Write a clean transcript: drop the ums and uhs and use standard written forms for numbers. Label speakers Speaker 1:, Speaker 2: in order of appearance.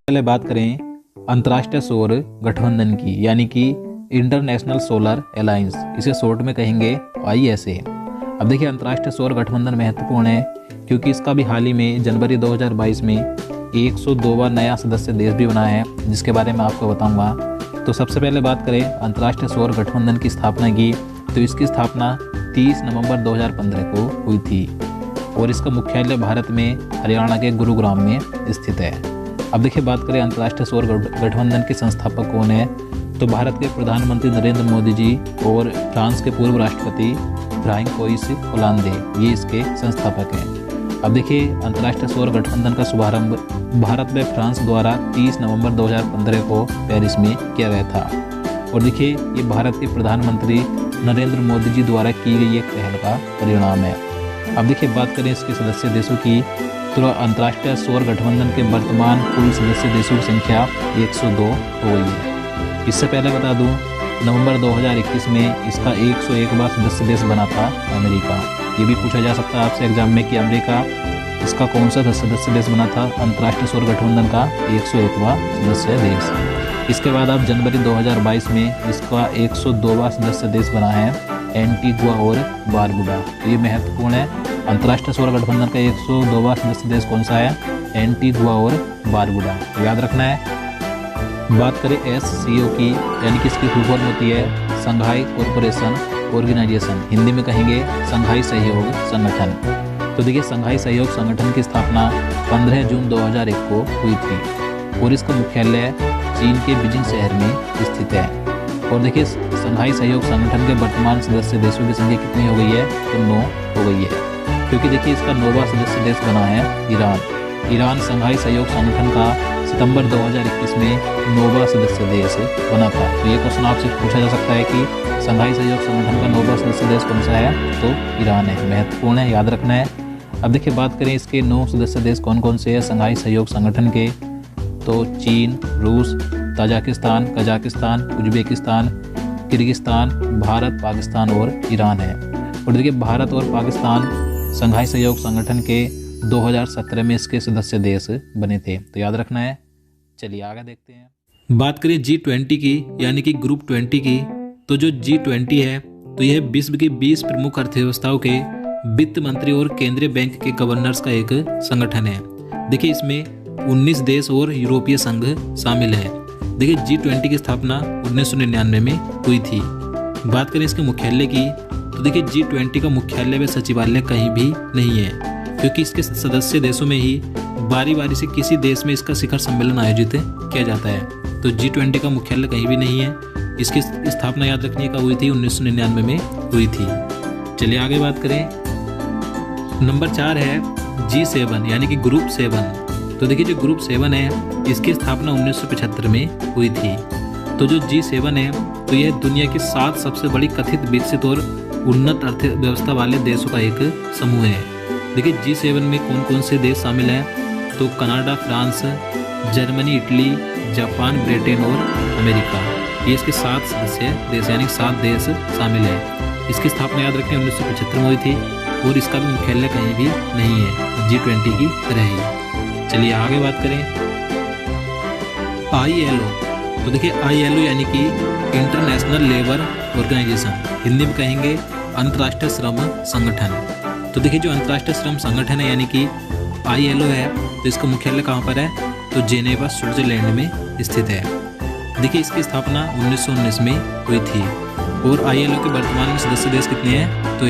Speaker 1: पहले बात करें अंतर्राष्ट्रीय सौर गठबंधन की, यानी कि इंटरनेशनल सोलर अलायंस, इसे शॉर्ट में कहेंगे ISA। अब देखिए अंतर्राष्ट्रीय सौर गठबंधन महत्वपूर्ण है क्योंकि इसका भी हाल ही में जनवरी 2022 में 102वां नया सदस्य देश भी बना है, जिसके बारे में आपको बताऊंगा। तो सबसे पहले बात करें अंतर्राष्ट्रीय सौर गठबंधन की स्थापना की, तो इसकी स्थापना 30 नवंबर 2015 को हुई थी और इसका मुख्यालय भारत में हरियाणा के गुरुग्राम में स्थित है। अब देखिए बात करें अंतर्राष्ट्रीय सौर गठबंधन के संस्थापक कौन है, तो भारत के प्रधानमंत्री नरेंद्र मोदी जी और फ्रांस के पूर्व राष्ट्रपति फ्रांकोइस होलांदे, ये इसके संस्थापक हैं। अब देखिए अंतर्राष्ट्रीय सौर गठबंधन का शुभारंभ भारत में फ्रांस द्वारा 30 नवंबर 2015 को पेरिस में किया गया था और देखिए ये भारत के प्रधानमंत्री नरेंद्र मोदी जी द्वारा की गई एक पहल का परिणाम है। अब देखिए बात करें इसके सदस्य देशों की, तो अंतर्राष्ट्रीय सौर गठबंधन के वर्तमान कुल सदस्य देशों की संख्या 102 हो गई है। इससे पहले बता दूं नवंबर 2021 में इसका 101वां सदस्य देश बना था अमेरिका। ये भी पूछा जा सकता है आपसे एग्जाम में कि अमेरिका इसका कौन सा सदस्य देश बना था अंतर्राष्ट्रीय सौर गठबंधन का 101वां सदस्य देश। इसके बाद अब जनवरी 2022 में इसका 102वां सदस्य देश बना है एंटीगुआ और बारबुडा। ये महत्वपूर्ण है, अंतर्राष्ट्रीय सौर गठबंधन का 102वां सदस्य देश कौन सा है, एंटीगुआ और बारबुडा, याद रखना है। बात करें SCO की, यानी कि इसकी फुल फॉर्म होती है संघाई कॉरपोरेशन ऑर्गेनाइजेशन, हिंदी में कहेंगे संघाई सहयोग संगठन। तो देखिए संघाई सहयोग संगठन की स्थापना 15 जून 2001 को हुई थी और इसका मुख्यालय चीन के बीजिंग शहर में स्थित है। और देखिए संघाई सहयोग संगठन के वर्तमान सदस्य देशों की संख्या कितनी हो गई है, तो 9 हो गई है, क्योंकि देखिए इसका 9वां सदस्य देश बना है ईरान संघाई सहयोग संगठन का सितंबर 2021 में 9वां सदस्य देश बना था। तो ये क्वेश्चन आपसे पूछा जा सकता है कि संघाई सहयोग संगठन का 9वां सदस्य देश कौन सा है, तो ईरान है, महत्वपूर्ण है, याद रखना है। अब देखिए बात करें इसके 9 सदस्य देश कौन कौन से हैं संघाई सहयोग संगठन के, तो चीन, रूस, Tajikistan, Kazakhstan, Uzbekistan, Kyrgyzstan, Bharat, Pakistan और ईरान है। और देखिए भारत और पाकिस्तान संघाई सहयोग संगठन के 2017 में इसके सदस्य देश बने थे, तो याद रखना है। चलिए आगे देखते हैं। बात करें G20 की, यानी कि ग्रुप 20 की, तो जो G20 है तो यह विश्व की 20 प्रमुख अर्थव्यवस्थाओं के वित्त मंत्री और केंद्रीय बैंक के गवर्नर्स का एक संगठन है। देखिए इसमें 19 देश और यूरोपीय संघ शामिल है। देखिए G20 की स्थापना 1999 में हुई थी। बात करें इसके मुख्यालय की, तो देखिए G20 का मुख्यालय व सचिवालय कहीं भी नहीं है, क्योंकि इसके सदस्य देशों में ही बारी बारी से किसी देश में इसका शिखर सम्मेलन आयोजित किया जाता है। तो G20 का मुख्यालय कहीं भी नहीं है। इसकी स्थापना याद रखने का हुई थी 1999 में हुई थी। चलिए आगे बात करें। नंबर 4 है G7, यानी कि ग्रुप 7। तो देखिए जो ग्रुप 7 है इसकी स्थापना 1975 में हुई थी। तो जो G7 है तो यह दुनिया की 7 सबसे बड़ी कथित विकसित और उन्नत अर्थव्यवस्था वाले देशों का एक समूह है। देखिए G7 में कौन कौन से देश शामिल हैं, तो Canada, France, Germany, Italy, Japan, Britain और अमेरिका, ये इसके 7 सदस्य देश यानी 7 देश शामिल हैं। इसकी स्थापना याद रखें 1975 में हुई थी और इसका भी मुख्यालय कहीं भी नहीं है, G20 की तरह ही। चलिए आगे बात करें। ILO, तो देखिए ILO यानी कि इंटरनेशनल लेबर ऑर्गेनाइजेशन, हिंदी में कहेंगे अंतर्राष्ट्रीय श्रम संगठन। तो देखिए जो अंतर्राष्ट्रीय श्रम संगठन है यानी कि ILO है, तो इसका मुख्यालय कहाँ पर है, तो जेनेवा स्विट्जरलैंड में स्थित है। देखिए इसकी स्थापना 1919 में हुई थी और ILO के वर्तमान में सदस्य देश कितने हैं, तो